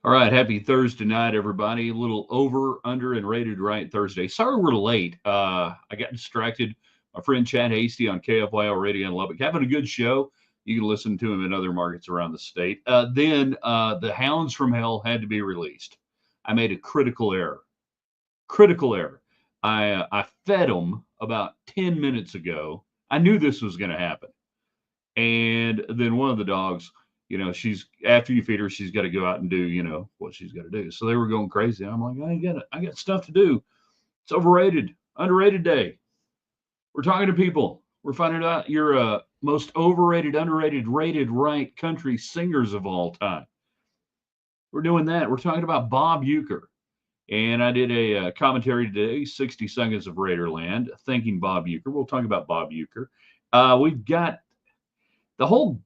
All right, happy Thursday night, everybody. A little over, under, and rated right Thursday. Sorry we're late. I got distracted. My friend Chad Hasty on KFYL Radio in Lubbock having a good show. You can listen to him in other markets around the state. Then the Hounds from Hell had to be released. I made a critical error. Critical error. I fed them about 10 minutes ago. I knew this was going to happen. And then one of the dogs, she's after you feed her, she's got to go out and do, what she's got to do. So they were going crazy. I'm like, I got stuff to do. It's overrated, underrated day. We're talking to people. We're finding out your most overrated, underrated, rated right country singers of all time. We're doing that. We're talking about Bob Uecker. And I did a commentary today, 60 Seconds of Raiderland, thanking Bob Uecker. We'll talk about Bob Uecker. We've got the whole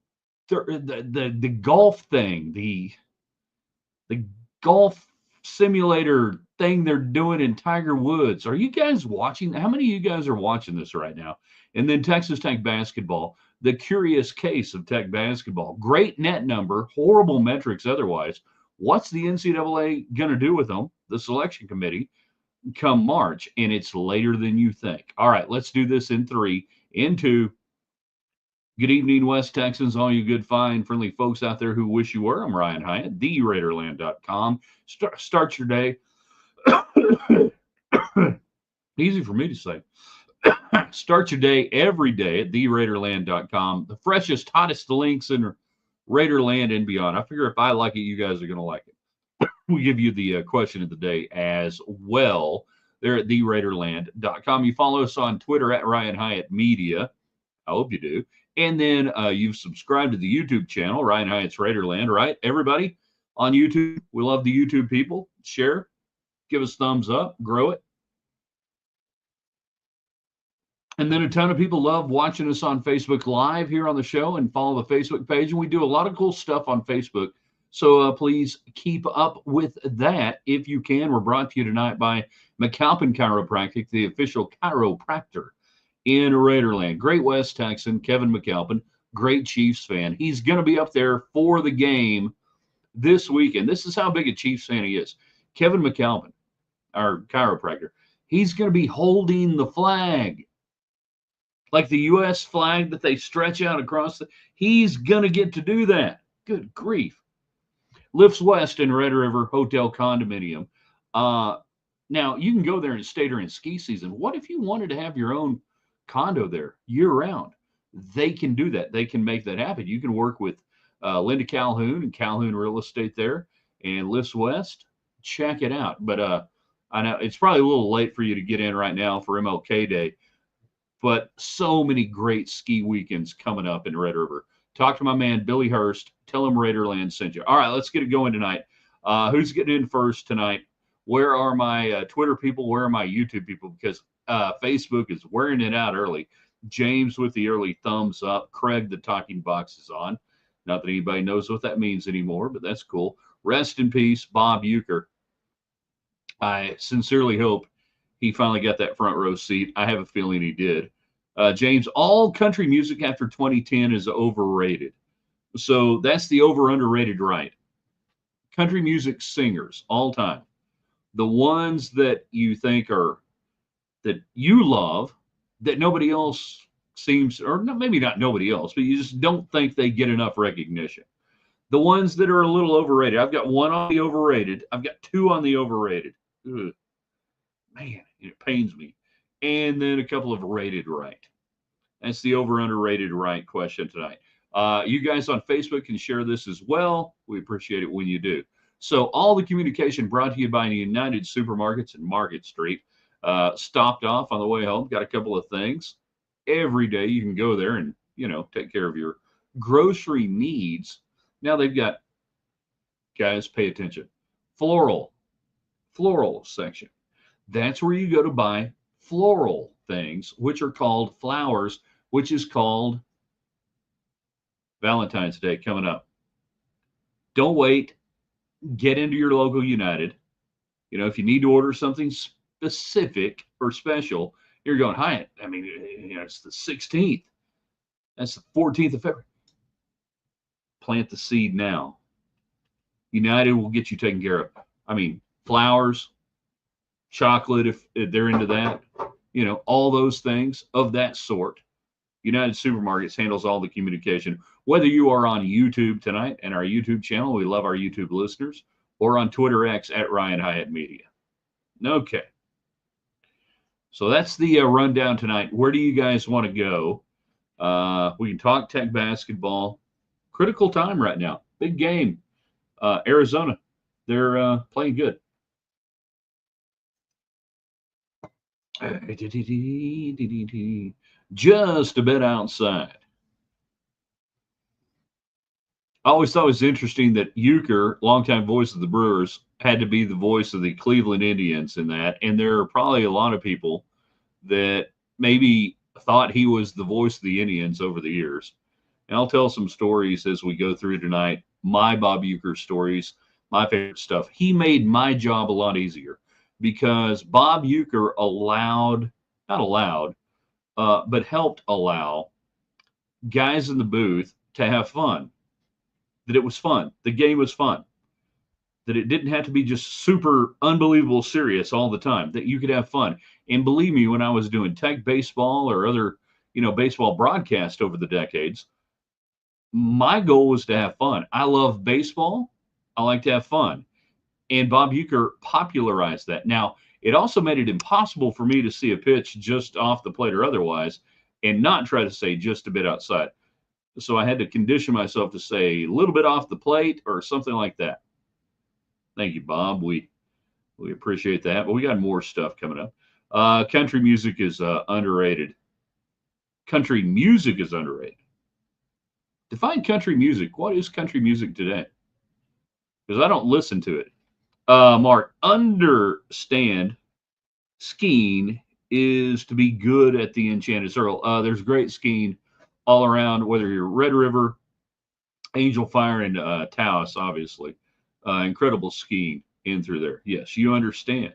the golf thing, the golf simulator thing they're doing in Tiger Woods. Are you guys watching? How many of you guys are watching this right now? And then Texas Tech basketball, the curious case of Tech basketball. Great net number, horrible metrics otherwise. What's the NCAA going to do with them, the selection committee, come March? And it's later than you think. All right, let's do this in 3, in 2. Good evening, West Texans, all you good, fine, friendly folks out there who wish you were. I'm Ryan Hyatt, theraiderland.com. Start your day. Easy for me to say. Start your day every day at theraiderland.com. The freshest, hottest links in Raiderland and beyond. I figure if I like it, you guys are going to like it. We give you the question of the day as well. There at theraiderland.com. You follow us on Twitter at Ryan Hyatt Media. I hope you do. And then you've subscribed to the YouTube channel, Ryan Hyatt's Raiderland, right? Everybody on YouTube, we love the YouTube people. Share, give us thumbs up, grow it. And then a ton of people love watching us on Facebook Live here on the show and follow the Facebook page. And we do a lot of cool stuff on Facebook. So please keep up with that if you can. We're brought to you tonight by McAlpin Chiropractic, the official chiropractor in Raiderland. Great West Texan, Kevin McAlpin, great Chiefs fan. He's going to be up there for the game this weekend. This is how big a Chiefs fan he is. Kevin McAlpin, our chiropractor, he's going to be holding the flag. Like the U.S. flag that they stretch out across he's going to get to do that. Good grief. Lifts West in Red River Hotel Condominium. Now, you can go there and stay during ski season. What if you wanted to have your own condo there year round? They can do that. They can make that happen. You can work with Linda Calhoun and Calhoun Real Estate there and Lifts West. Check it out. But I know it's probably a little late for you to get in right now for MLK Day. But so many great ski weekends coming up in Red River. Talk to my man, Billy Hurst. Tell him Raiderland sent you. All right, let's get it going tonight. Who's getting in first tonight? Where are my Twitter people? Where are my YouTube people? Because Facebook is wearing it out early. James with the early thumbs up. Craig, the talking box is on. Not that anybody knows what that means anymore, but that's cool. Rest in peace, Bob Uecker. I sincerely hope he finally got that front row seat. I have a feeling he did. James, all country music after 2010 is overrated. So that's the over-underrated right. Country music singers, all time. The ones that you think are, that you love, that nobody else seems, or maybe not nobody else, but you just don't think they get enough recognition. The ones that are a little overrated. I've got one on the overrated. I've got 2 on the overrated. Ugh. Man, it pains me. And then a couple of rated right. That's the over-underrated right question tonight. You guys on Facebook can share this as well. We appreciate it when you do. So all the communication brought to you by United Supermarkets and Market Street. Stopped off on the way home. Got a couple of things. Every day you can go there and, take care of your grocery needs. Now they've got, guys, pay attention. Floral section. That's where you go to buy floral things, which are called flowers, which is called Valentine's Day coming up. Don't wait. Get into your local United. If you need to order something specific or special, you're going, Hyatt, it's the 16th. That's the 14th of February. Plant the seed now. United will get you taken care of. I mean, flowers, chocolate, if they're into that, all those things of that sort. United Supermarkets handles all the communication. Whether you are on YouTube tonight and our YouTube channel, we love our YouTube listeners, or on Twitter X at Ryan Hyatt Media. Okay. So that's the rundown tonight. Where do you guys want to go? We can talk Tech basketball. Critical time right now. Big game. Arizona, they're playing good. Just a bit outside. I always thought it was interesting that Uecker, longtime voice of the Brewers, had to be the voice of the Cleveland Indians in that. And there are probably a lot of people that maybe thought he was the voice of the Indians over the years. And I'll tell some stories as we go through tonight. My Bob Uecker stories, my favorite stuff. He made my job a lot easier because Bob Uecker but helped allow guys in the booth to have fun. That it was fun. The game was fun. That it didn't have to be just super unbelievable serious all the time. That you could have fun. And believe me, when I was doing Tech baseball or other, baseball broadcast over the decades, my goal was to have fun. I love baseball. I like to have fun. And Bob Uecker popularized that. Now, it also made it impossible for me to see a pitch just off the plate or otherwise and not try to say just a bit outside. So I had to condition myself to say a little bit off the plate or something like that. Thank you, Bob. We appreciate that. But we got more stuff coming up. Country music is underrated. Country music is underrated. Define country music. What is country music today? Because I don't listen to it. Mark, understand skiing is to be good at the Enchanted Circle. There's great skiing all around, whether you're Red River, Angel Fire, and Taos, obviously. Incredible skiing in through there. Yes, you understand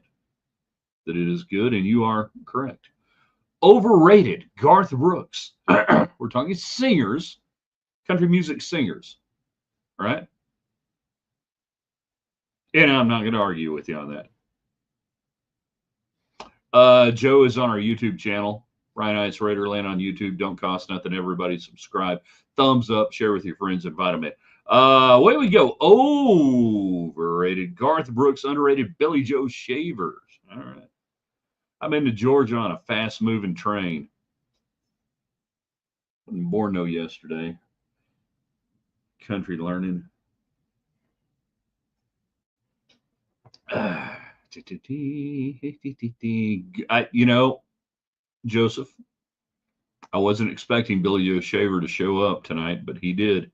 that it is good, and you are correct. Overrated, Garth Brooks. We're talking singers, country music singers, right? And I'm not going to argue with you on that. Joe is on our YouTube channel. Ryan Ice Raiderland on YouTube. Don't cost nothing. Everybody subscribe. Thumbs up. Share with your friends. Invite them in. Away we go. Overrated. Garth Brooks. Underrated. Billy Joe Shavers. All right. I'm into Georgia on a fast-moving train. In Borno yesterday. Country learning. Joseph, I wasn't expecting Billy Joe Shaver to show up tonight, but he did.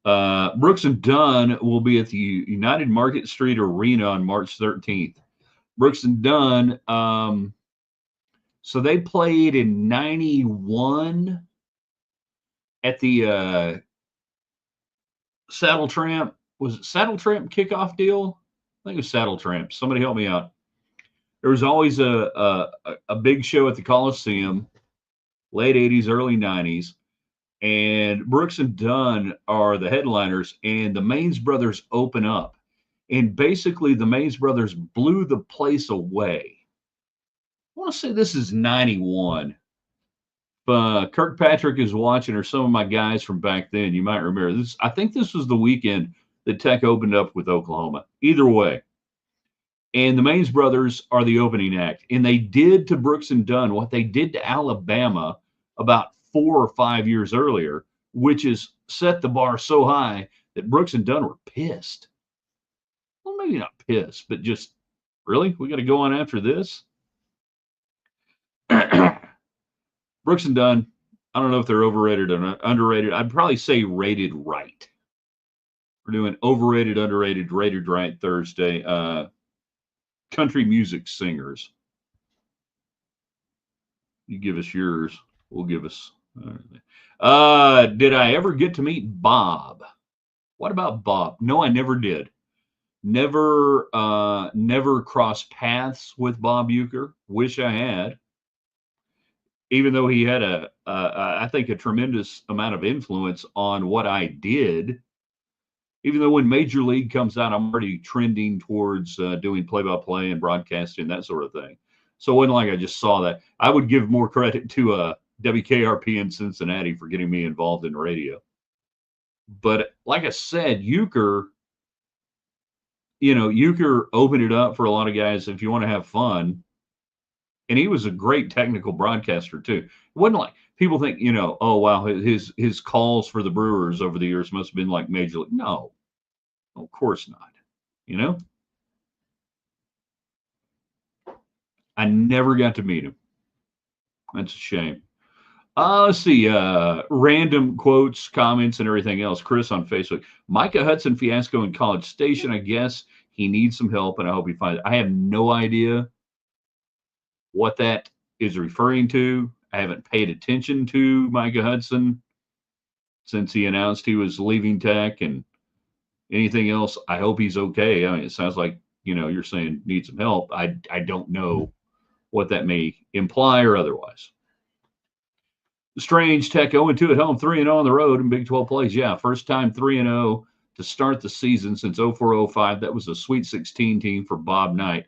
Brooks and Dunn will be at the United Market Street Arena on March 13th. Brooks and Dunn, so they played in 91 at the Saddle Tramp. Was it Saddle Tramp kickoff deal? I think it was Saddle Tramp. Somebody help me out. There was always a big show at the Coliseum, late 80s, early 90s. And Brooks and Dunn are the headliners, and the Maines Brothers open up. And basically, the Maines Brothers blew the place away. I want to say this is 91. Kirkpatrick is watching, or some of my guys from back then, you might remember this. I think this was the weekend that Tech opened up with Oklahoma. Either way. And the Maines Brothers are the opening act. And they did to Brooks and Dunn what they did to Alabama about 4 or 5 years earlier, which is set the bar so high that Brooks and Dunn were pissed. Well, maybe not pissed, but just, really? We got to go on after this? Brooks and Dunn, I don't know if they're overrated or underrated. I'd probably say rated right. We're doing overrated, underrated, rated right Thursday. Country music singers. You give us yours. We'll give us. Did I ever get to meet Bob? What about Bob? No, I never did. Never crossed paths with Bob Uecker. Wish I had. Even though he had I think a tremendous amount of influence on what I did. Even though when Major League comes out, I'm already trending towards doing play-by-play and broadcasting, that sort of thing. So it wasn't like I just saw that. I would give more credit to WKRP in Cincinnati for getting me involved in radio. But like I said, Uecker, Uecker opened it up for a lot of guys if you want to have fun. And he was a great technical broadcaster too. It wasn't like people think, oh wow, his calls for the Brewers over the years must have been like Major League. No, of course not. I never got to meet him. That's a shame. Let's see. Random quotes, comments, and everything else. Chris on Facebook. Micah Hudson fiasco in College Station. I guess he needs some help, and I hope he finds it. I have no idea what that is referring to. I haven't paid attention to Micah Hudson since he announced he was leaving Tech, and anything else. I hope he's okay. I mean, it sounds like, you're saying need some help. I don't know what that may imply or otherwise. Strange Tech 0-2 at home, 3-0 on the road in Big 12 plays. Yeah, first time 3-0 to start the season since 04-05. That was a Sweet 16 team for Bob Knight.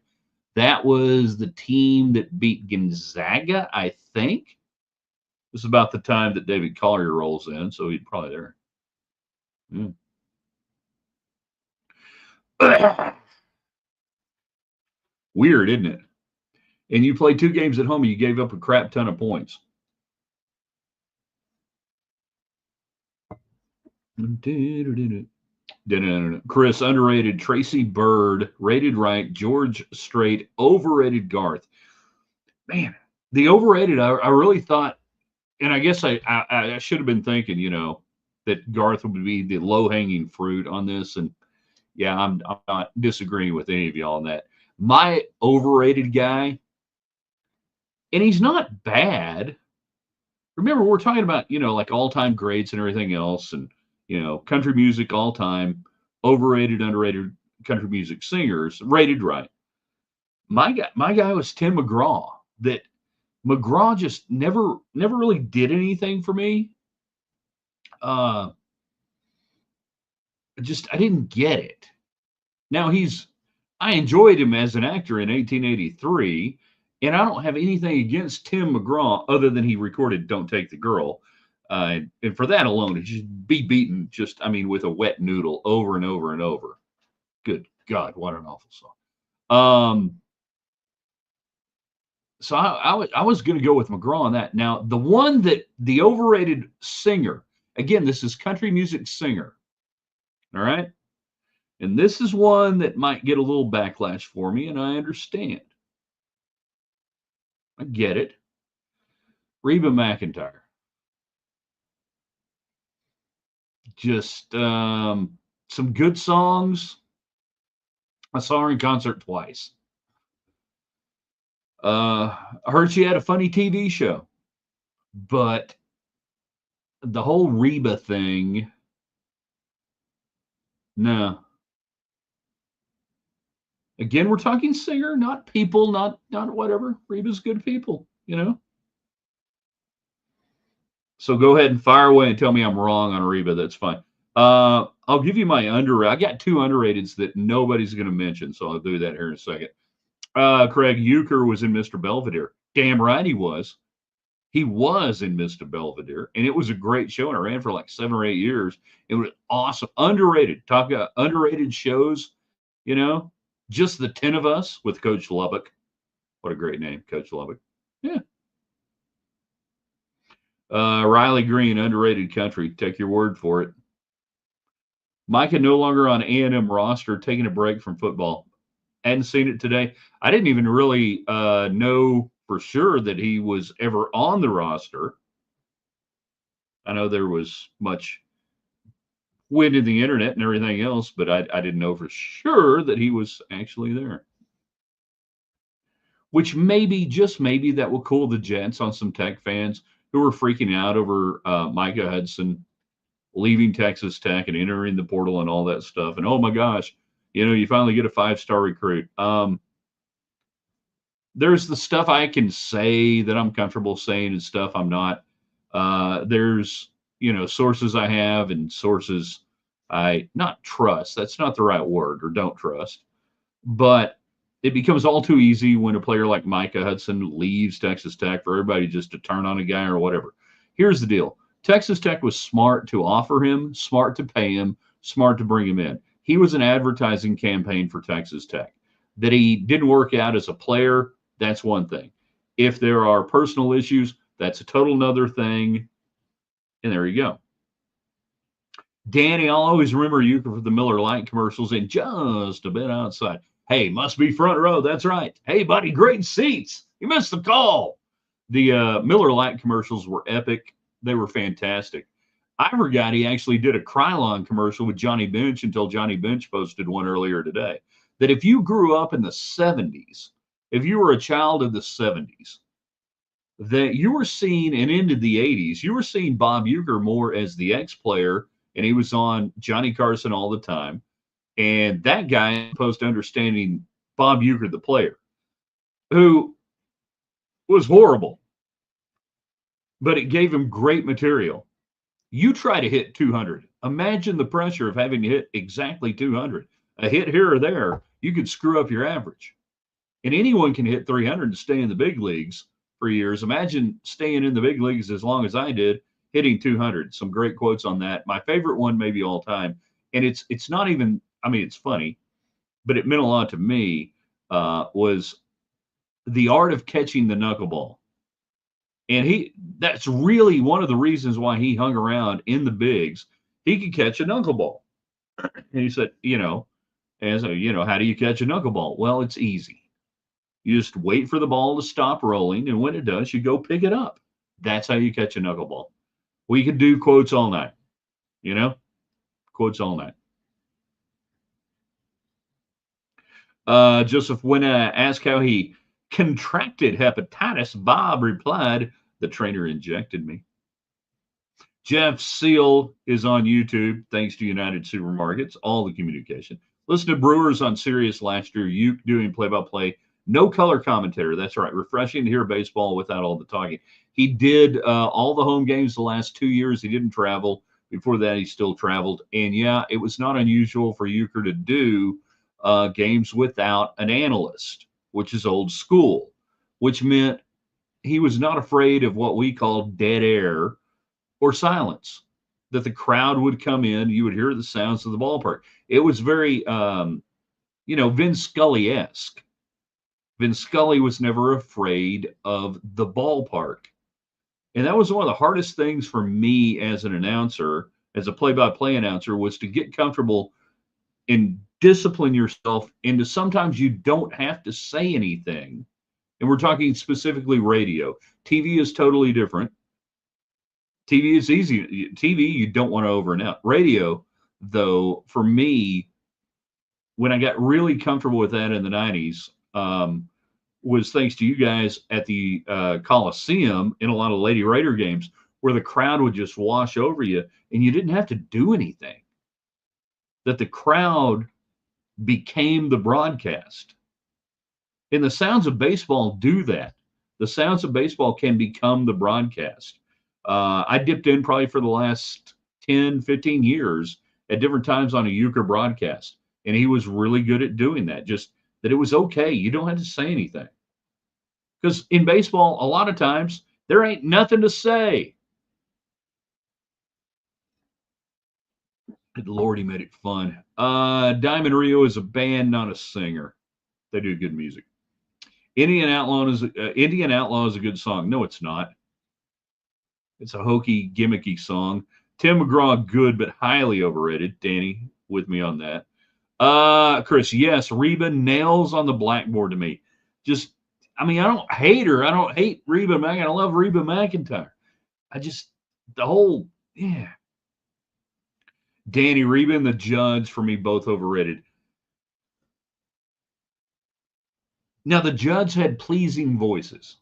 That was the team that beat Gonzaga, I think. This is about the time that David Collier rolls in, so he's probably there. Weird, isn't it? And you played 2 games at home and you gave up a crap ton of points. Chris, underrated Tracy Bird, rated right, George Strait, overrated Garth. Man, the overrated, I really thought, and I guess I should have been thinking, that Garth would be the low-hanging fruit on this. And yeah, I'm not disagreeing with any of y'all on that. My overrated guy, and he's not bad. Remember, we're talking about, like all-time greats and everything else, and, country music all time, overrated, underrated country music singers, rated right. My guy was Tim McGraw. That McGraw just never really did anything for me. I didn't get it. Now I enjoyed him as an actor in 1883, and I don't have anything against Tim McGraw other than he recorded "Don't Take the Girl." And for that alone, it should be beaten with a wet noodle over and over and over. Good God, what an awful song. So I was going to go with McGraw on that. Now, the overrated singer, again, this is country music singer. All right. And this is one that might get a little backlash for me, and I understand. I get it. Reba McEntire. Just some good songs. I saw her in concert twice. I heard she had a funny TV show, but the whole Reba thing, no. Again, we're talking singer, not people, not whatever. Reba's good people, So go ahead and fire away and tell me I'm wrong on Reba. That's fine. I'll give you my underrated. I got 2 underrateds that nobody's going to mention, so I'll do that here in a second. Craig Uecker was in Mr. Belvedere. Damn right he was. He was in Mr. Belvedere, and it was a great show, and it ran for like 7 or 8 years. It was awesome. Underrated. Talk about underrated shows, Just the 10 of Us with Coach Lubbock. What a great name, Coach Lubbock. Yeah. Riley Green, underrated country. Take your word for it. Micah no longer on A&M roster, taking a break from football. Hadn't seen it today. I didn't even really know for sure that he was ever on the roster. I know there was much wind in the internet and everything else, but I didn't know for sure that he was actually there. Which maybe, just maybe, that will cool the jets on some Tech fans who were freaking out over Micah Hudson leaving Texas Tech and entering the portal and all that stuff. And oh my gosh, you finally get a 5-star recruit. There's the stuff I can say that I'm comfortable saying and stuff I'm not. There's, sources I have and sources I not trust, that's not the right word, or don't trust, but it becomes all too easy when a player like Micah Hudson leaves Texas Tech for everybody just to turn on a guy or whatever. Here's the deal. Texas Tech was smart to offer him, smart to pay him, smart to bring him in. He was an advertising campaign for Texas Tech. That he didn't work out as a player, that's one thing. If there are personal issues, that's a total nother thing. And there you go. Danny, I'll always remember you for the Miller Lite commercials and just a bit outside. Hey, must be front row. That's right. Hey, buddy, great seats. You missed the call. The Miller Lite commercials were epic. They were fantastic. I forgot he actually did a Krylon commercial with Johnny Bench until Johnny Bench posted one earlier today. That if you grew up in the 70s, if you were a child of the 70s, that you were seeing, and into the 80s, you were seeing Bob Uecker more as the ex-player, and he was on Johnny Carson all the time. And that guy, opposed to understanding Bob Uecker, the player, who was horrible, but it gave him great material. You try to hit 200. Imagine the pressure of having to hit exactly 200. A hit here or there, you could screw up your average. And anyone can hit 300 and stay in the big leagues for years. Imagine staying in the big leagues as long as I did, hitting 200. Some great quotes on that. My favorite one, maybe all time, and it's not even, I mean, it's funny, but it meant a lot to me, was the art of catching the knuckleball. And that's really one of the reasons why he hung around in the bigs. He could catch a knuckleball. And he said, how do you catch a knuckleball? Well, it's easy. You just wait for the ball to stop rolling, and when it does, you go pick it up. That's how you catch a knuckleball. We could do quotes all night, quotes all night. Joseph, when asked how he contracted hepatitis, Bob replied, the trainer injected me. Jeff Seal is on YouTube, thanks to United Supermarkets, all the communication. Listen to Brewers on Sirius last year, you doing play-by-play. No color commentator. That's right. Refreshing to hear baseball without all the talking. He did all the home games the last 2 years. He didn't travel. Before that, he still traveled. And yeah, it was not unusual for Uecker to do games without an analyst, which is old school, which meant he was not afraid of what we call dead air or silence, that the crowd would come in. You would hear the sounds of the ballpark. It was very, Vin Scully-esque. Vin Scully was never afraid of the ballpark. And that was one of the hardest things for me as an announcer, as a play-by-play announcer, was to get comfortable and discipline yourself into sometimes you don't have to say anything. And we're talking specifically radio. TV is totally different. TV is easy. TV, you don't want to over and out. Radio, though, for me, when I got really comfortable with that in the 90s, was thanks to you guys at the Coliseum in a lot of Lady Raider games, where the crowd would just wash over you and you didn't have to do anything. That the crowd became the broadcast. And the sounds of baseball do that. The sounds of baseball can become the broadcast. I dipped in probably for the last 10, 15 years at different times on a Uecker broadcast. And he was really good at doing that. Just that it was okay. You don't have to say anything. Because in baseball, a lot of times, there ain't nothing to say. Good Lord, he made it fun. Diamond Rio is a band, not a singer. They do good music. Indian Outlaw is a good song. No, it's not. It's a hokey, gimmicky song. Tim McGraw, good, but highly overrated. Danny, with me on that. Chris, yes, Reba nails on the blackboard to me. I don't hate her. I don't hate Reba McEntire. I love Reba McEntire. Yeah. Danny, Reba and the Judds, for me, both overrated. Now, the Judds had pleasing voices,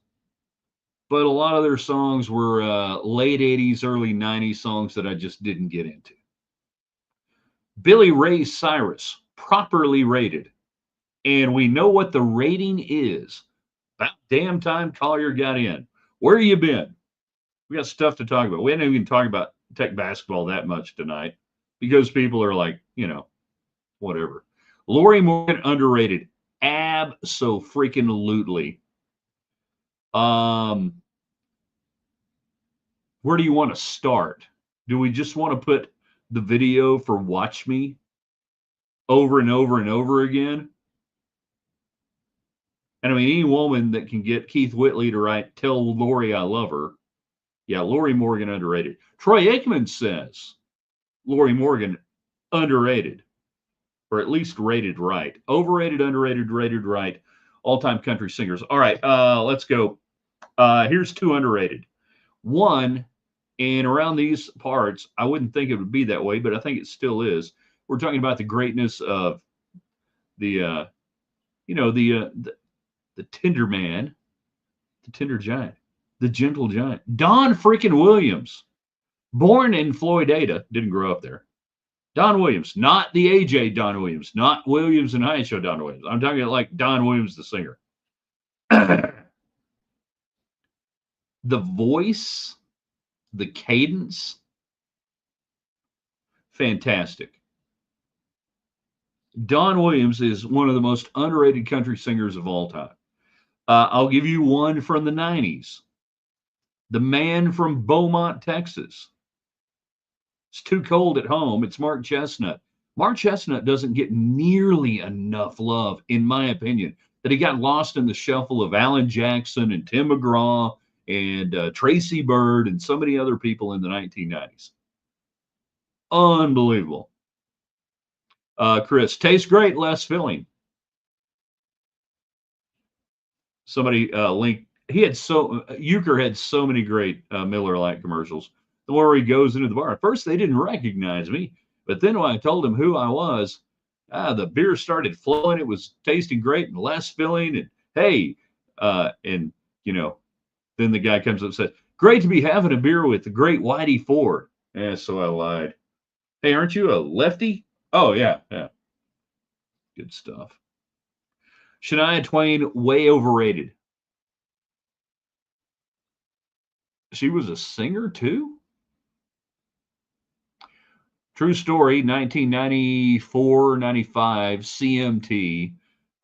but a lot of their songs were late 80s, early 90s songs that I just didn't get into. Billy Ray Cyrus, properly rated. And we know what the rating is. About damn time Collier got in. Where you been? We got stuff to talk about. We didn't even talk about Tech basketball that much tonight. because people are like, whatever. Lori Morgan underrated. Abso-freaking-lutely. Where do you want to start? Do we just want to put the video for Watch Me over and over and over again? And I mean, any woman that can get Keith Whitley to write "Tell Lori I Love Her," yeah, Lori Morgan underrated. Troy Aikman says Lori Morgan underrated, or at least rated right. Overrated, underrated, rated right. All-time country singers. All right, let's go. Here's two underrated. One, and around these parts, I wouldn't think it would be that way, but I think it still is. We're talking about the greatness of the, the tender man, the tender giant, the gentle giant, Don freaking Williams, born in Floydada, didn't grow up there. Don Williams, not the AJ Don Williams, not Williams and High Show Don Williams. I'm talking like Don Williams, the singer. The voice, the cadence, fantastic. Don Williams is one of the most underrated country singers of all time. I'll give you one from the 90s. The man from Beaumont, Texas. It's too cold at home. It's Mark Chestnut. Mark Chestnut doesn't get nearly enough love, in my opinion, that he got lost in the shuffle of Alan Jackson and Tim McGraw and Tracy Byrd and so many other people in the 1990s. Unbelievable. Chris, tastes great, less filling. Somebody linked. Uecker had so many great Miller Lite commercials. The one where he goes into the bar. At first, they didn't recognize me, but then when I told them who I was, the beer started flowing. It was tasting great and less filling. And hey, then the guy comes up and said, "Great to be having a beer with the great Whitey Ford." Yeah, so I lied. Hey, aren't you a lefty? Oh yeah. Good stuff. Shania Twain, way overrated. She was a singer too? True story, 1994, 95, CMT.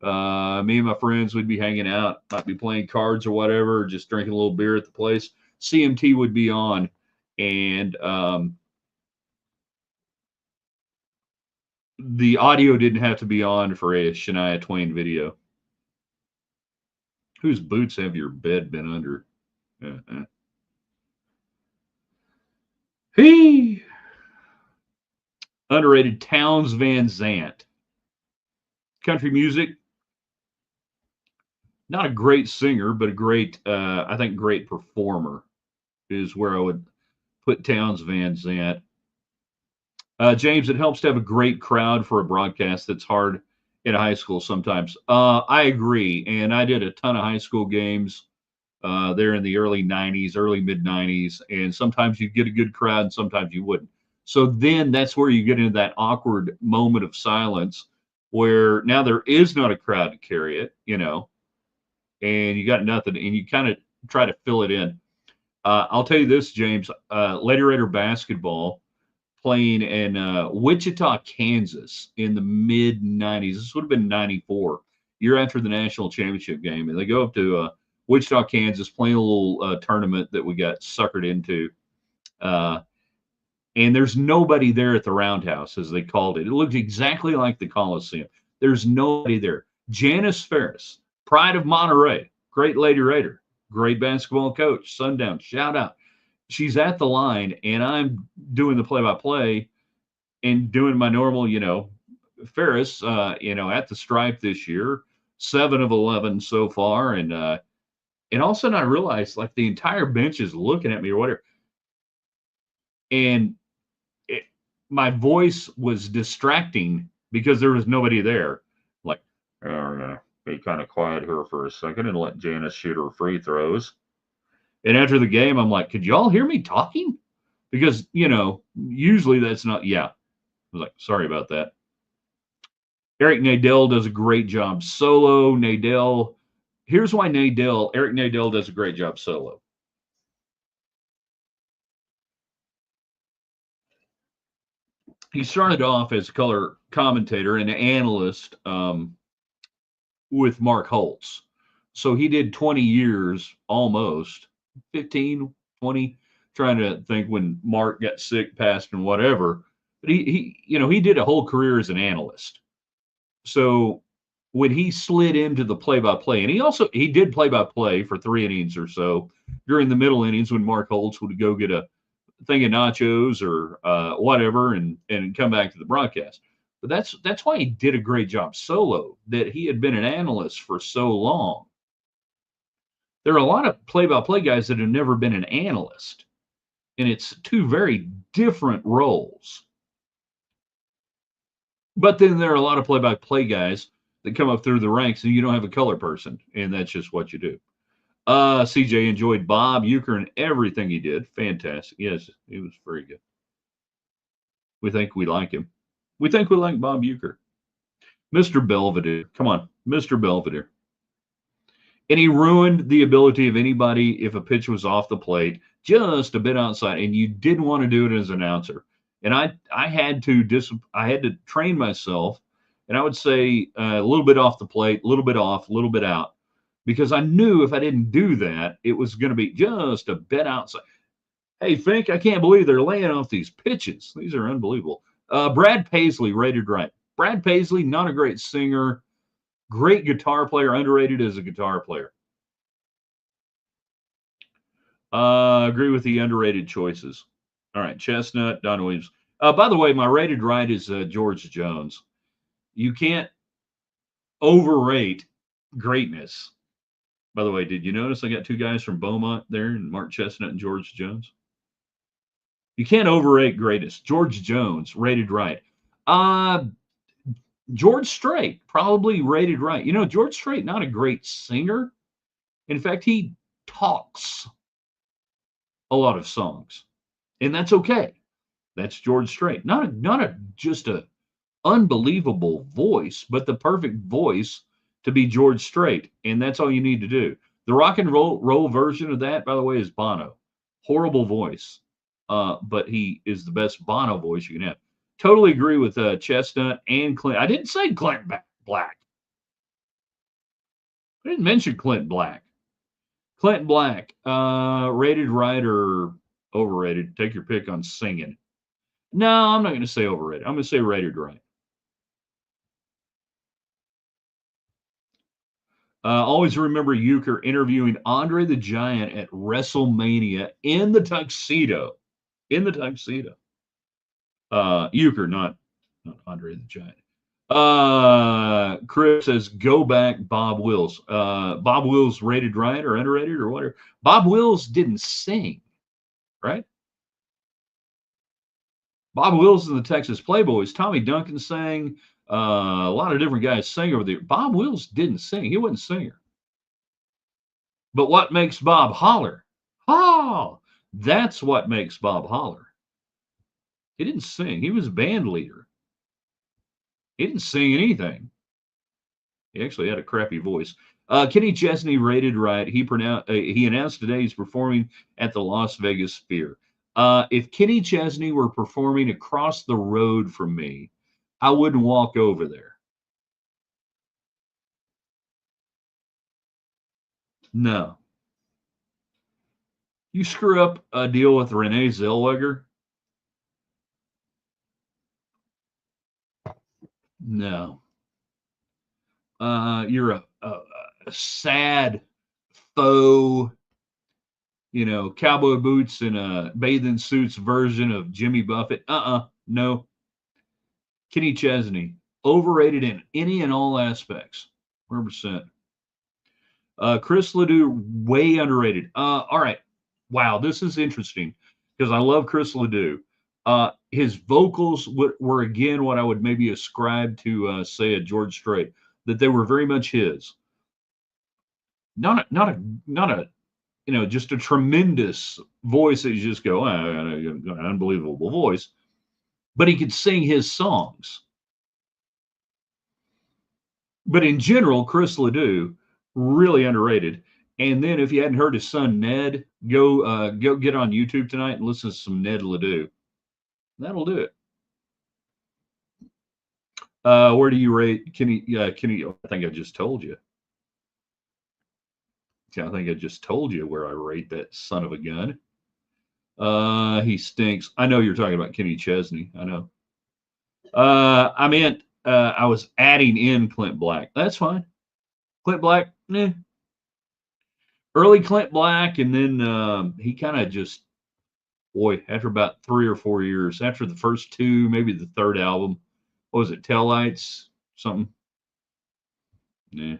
Me and my friends would be hanging out, might be playing cards or whatever, just drinking a little beer at the place. CMT would be on, and the audio didn't have to be on for a Shania Twain video. Whose boots have your bed been under? He underrated Townes Van Zandt. Country music, not a great singer, but a great, I think, great performer is where I would put Townes Van Zandt. James, it helps to have a great crowd for a broadcast that's hard in a high school sometimes. I agree. And I did a ton of high school games there in the early 90s, early mid 90s. And sometimes you'd get a good crowd and sometimes you wouldn't. So then that's where you get into that awkward moment of silence where now there is not a crowd to carry it, and you got nothing and you kind of try to fill it in. I'll tell you this, James, Lady Raider basketball playing in Wichita, Kansas in the mid 90s. This would have been 94, year after the national championship game. And they go up to Wichita, Kansas, playing a little tournament that we got suckered into. And there's nobody there at the Roundhouse, as they called it. It looked exactly like the Coliseum. There's nobody there. Janice Ferris, pride of Monterey, great Lady Raider, great basketball coach, Sundown, shout out. She's at the line, and I'm doing the play-by-play and doing my normal, Ferris, at the stripe this year, 7 of 11 so far. And all of a sudden I realized, like, the entire bench is looking at me or whatever. And my voice was distracting because there was nobody there. Like, I'm going to be kind of quiet here for a second and let Janice shoot her free throws. And after the game, I'm like, could y'all hear me talking? Because, usually that's not, yeah. I was like, sorry about that. Eric Nadell does a great job solo. Here's why Eric Nadell does a great job solo. he started off as a color commentator and analyst with Mark Holtz. So he did 20 years almost, 15, 20, trying to think when Mark got sick, passed, and whatever. But he did a whole career as an analyst. So when he slid into the play-by-play, and he did play-by-play for 3 innings or so during the middle innings when Mark Holtz would go get a thing of nachos or whatever and come back to the broadcast. But that's why he did a great job solo, that he had been an analyst for so long. There are a lot of play-by-play guys that have never been an analyst, and it's two very different roles. But then there are a lot of play-by-play guys that come up through the ranks and you don't have a color person, and that's just what you do. CJ enjoyed Bob Uecker and everything he did. Fantastic. Yes, he was very good. We think we like him. We think we like Bob Uecker. Mr. Belvedere. Come on, Mr. Belvedere. And he ruined the ability of anybody if a pitch was off the plate, just a bit outside, and you didn't want to do it as an announcer. And I had to train myself, and I would say a little bit off the plate, a little bit off, a little bit out, because I knew if I didn't do that, it was going to be just a bit outside. Hey, Fink, I can't believe they're laying off these pitches. These are unbelievable. Brad Paisley rated right. Brad Paisley, not a great singer, great guitar player, underrated as a guitar player. Agree with the underrated choices. All right, Chestnut, Don Williams. By the way, my rated right is George Jones. You can't overrate greatness. By the way, did you notice I got two guys from Beaumont there, and Mark Chestnut and George Jones? You can't overrate greatness. George Jones, rated right. George Strait, probably rated right. George Strait, not a great singer. In fact, he talks a lot of songs, and that's okay. That's George Strait. Not just a unbelievable voice, but the perfect voice to be George Strait, and that's all you need to do. The rock and roll version of that, by the way, is Bono. Horrible voice, but he is the best Bono voice you can have. Totally agree with Chestnut and Clint. I didn't say Clint Black. I didn't mention Clint Black. Clint Black, rated right or overrated? Take your pick on singing. No, I'm not going to say overrated. I'm going to say rated right. Always remember Uecker interviewing Andre the Giant at WrestleMania in the tuxedo. In the tuxedo. Uecker, not Andre the Giant. Chris says, go back Bob Wills. Bob Wills rated right or underrated or whatever. Bob Wills didn't sing, right? Bob Wills and the Texas Playboys. Tommy Duncan sang. A lot of different guys sang over there. Bob Wills didn't sing. He wasn't a singer. But what makes Bob holler? Oh, that's what makes Bob holler. He didn't sing. He was a band leader. He didn't sing anything. He actually had a crappy voice. Kenny Chesney rated right. He announced today he's performing at the Las Vegas Sphere. If Kenny Chesney were performing across the road from me, I wouldn't walk over there. No. You screw up a deal with Renee Zellweger? No. You're a sad, faux, cowboy boots and a bathing suits version of Jimmy Buffett. No. Kenny Chesney, overrated in any and all aspects. 100%. Chris Ledoux, way underrated. All right. Wow, this is interesting because I love Chris Ledoux. His vocals were again what I would maybe ascribe to, say, a George Strait, that they were very much his. Not a just a tremendous voice that you just go, an unbelievable voice, but he could sing his songs. But in general, Chris Ledoux, really underrated. And then if you hadn't heard his son Ned, go get on YouTube tonight and listen to some Ned Ledoux. That'll do it. Where do you rate Kenny? Kenny, I think I just told you. Yeah, I think I just told you where I rate that son of a gun. He stinks. I know you're talking about Kenny Chesney. I know. I meant I was adding in Clint Black. That's fine. Clint Black, early Clint Black, and then he kind of just, boy, after about 3 or 4 years, after the first two, maybe the third album, what was it, Tail Lights, something? Yeah.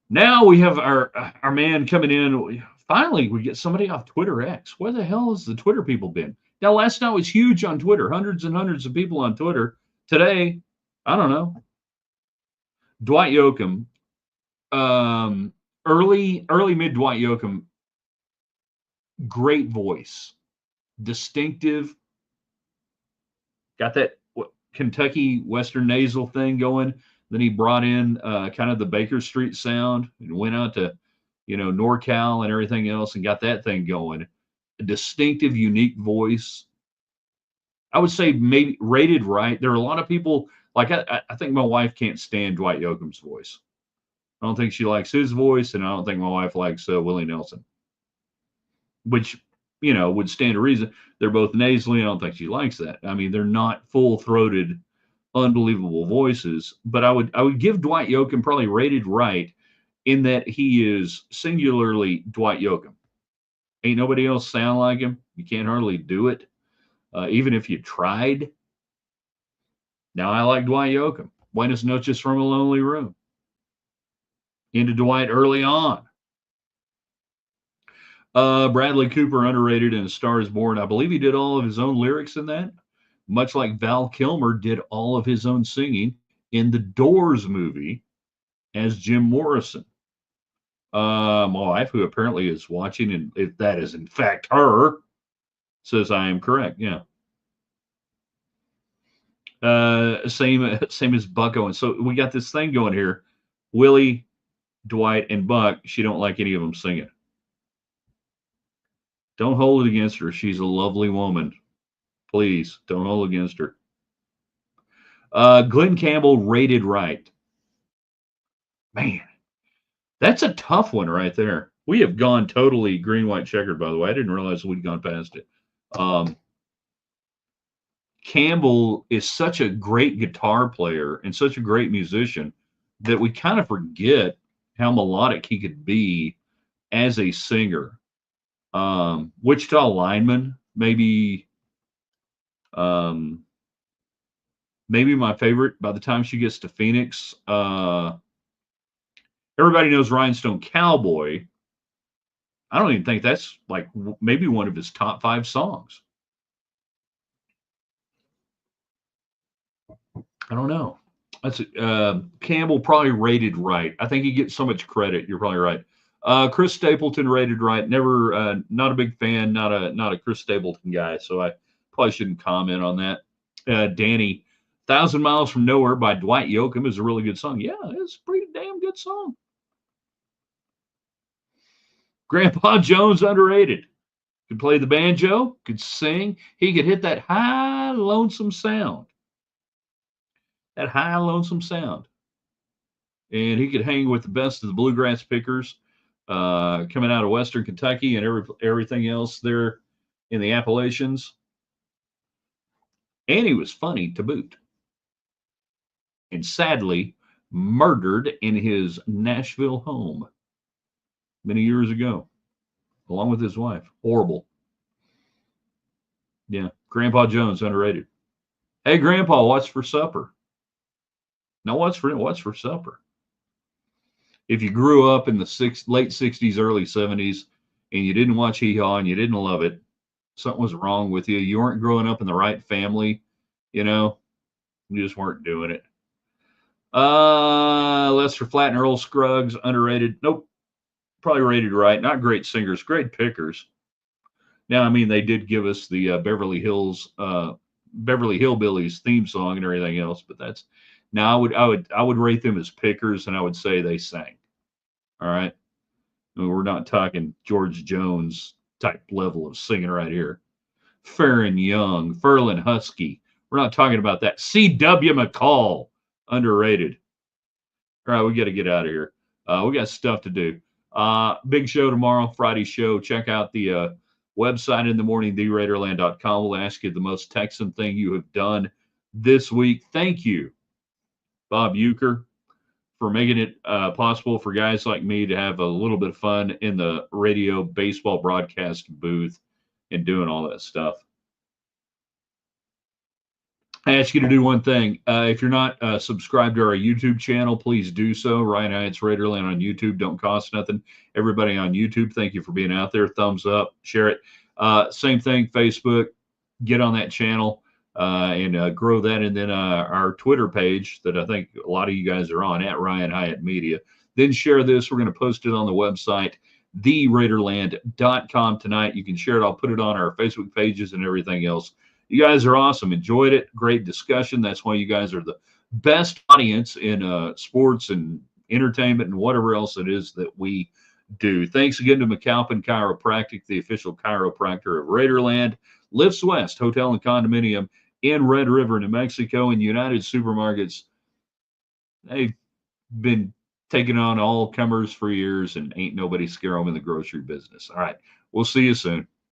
Now we have our man coming in. Finally, we get somebody off Twitter X. Where the hell has the Twitter people been? Now, last night was huge on Twitter. Hundreds and hundreds of people on Twitter. Today, I don't know. Dwight Yoakam, early mid Dwight Yoakam, great voice, distinctive. Got that Kentucky Western nasal thing going. Then he brought in kind of the Baker Street sound and went out to, NorCal and everything else and got that thing going. A distinctive, unique voice. I would say maybe rated right. There are a lot of people, like I think my wife can't stand Dwight Yoakam's voice. I don't think she likes his voice, and I don't think my wife likes Willie Nelson, which, would stand to reason. They're both nasally. I don't think she likes that. I mean, they're not full-throated, unbelievable voices, but I would give Dwight Yoakam probably rated right in that he is singularly Dwight Yoakam. Ain't nobody else sound like him. You can't hardly do it, even if you tried. Now I like Dwight Yoakam. Buenas noches from a lonely room. Into Dwight early on. Bradley Cooper, underrated in A Star is Born. I believe he did all of his own lyrics in that, much like Val Kilmer did all of his own singing in the Doors movie as Jim Morrison. My wife, who apparently is watching, and if that is in fact her, says I am correct. Yeah. Same as Buck Owens. So we got this thing going here. Willie, Dwight, and Buck. She don't like any of them singing. Don't hold it against her. She's a lovely woman. Please don't hold it against her. Glenn Campbell, rated right. Man, that's a tough one right there. We have gone totally green, white, checkered, by the way. I didn't realize we'd gone past it. Campbell is such a great guitar player and such a great musician that we kind of forget how melodic he could be as a singer. Wichita Lineman, maybe my favorite. By the time she gets to Phoenix, everybody knows Rhinestone Cowboy. I don't even think that's like maybe one of his top 5 songs. I don't know. That's Campbell probably rated right. I think he gets so much credit. You're probably right. Chris Stapleton, rated right. Never, not a big fan. Not a Chris Stapleton guy. So I probably shouldn't comment on that. Danny, 1,000 Miles from Nowhere by Dwight Yoakam is a really good song. Yeah, it's a pretty damn good song. Grandpa Jones, underrated. Could play the banjo, could sing. He could hit that high, lonesome sound. That high, lonesome sound. And he could hang with the best of the bluegrass pickers coming out of Western Kentucky and everything else there in the Appalachians. And he was funny to boot. And sadly, murdered in his Nashville home many years ago, along with his wife. Horrible. Yeah, Grandpa Jones, underrated. Hey, Grandpa, what's for supper? Now, what's for supper? If you grew up in the late 60s, early 70s, and you didn't watch Hee Haw and you didn't love it, something was wrong with you. You weren't growing up in the right family, you just weren't doing it. Lester Flatt and Earl Scruggs, underrated. Nope. Probably rated right. Not great singers, great pickers. Now, I mean, they did give us the Beverly Hillbillies theme song and everything else, but that's now I would rate them as pickers, and I would say they sang. All right, I mean, we're not talking George Jones type level of singing right here. Farron Young, Ferlin Husky, We're not talking about that. C.W. McCall, underrated. All right, we got to get out of here. We got stuff to do. Big show tomorrow, Friday show. Check out the website in the morning, theraiderland.com. We'll ask you the most Texan thing you have done this week. Thank you, Bob Uecker, for making it possible for guys like me to have a little bit of fun in the radio baseball broadcast booth and doing all that stuff. I ask you to do one thing. If you're not subscribed to our YouTube channel, please do so. Ryan Hyatt's Raiderland on YouTube. Don't cost nothing. Everybody on YouTube, thank you for being out there. Thumbs up, share it. Same thing, Facebook. Get on that channel and grow that. And then our Twitter page that I think a lot of you guys are on, at Ryan Hyatt Media. Then share this. We're going to post it on the website, theraiderland.com tonight. You can share it. I'll put it on our Facebook pages and everything else. You guys are awesome. Enjoyed it. Great discussion. That's why you guys are the best audience in sports and entertainment and whatever else it is that we do. Thanks again to McAlpin Chiropractic, the official chiropractor of Raiderland. Lifts West Hotel and Condominium in Red River, New Mexico, and United Supermarkets. They've been taking on all comers for years, and ain't nobody scare them in the grocery business. All right. We'll see you soon.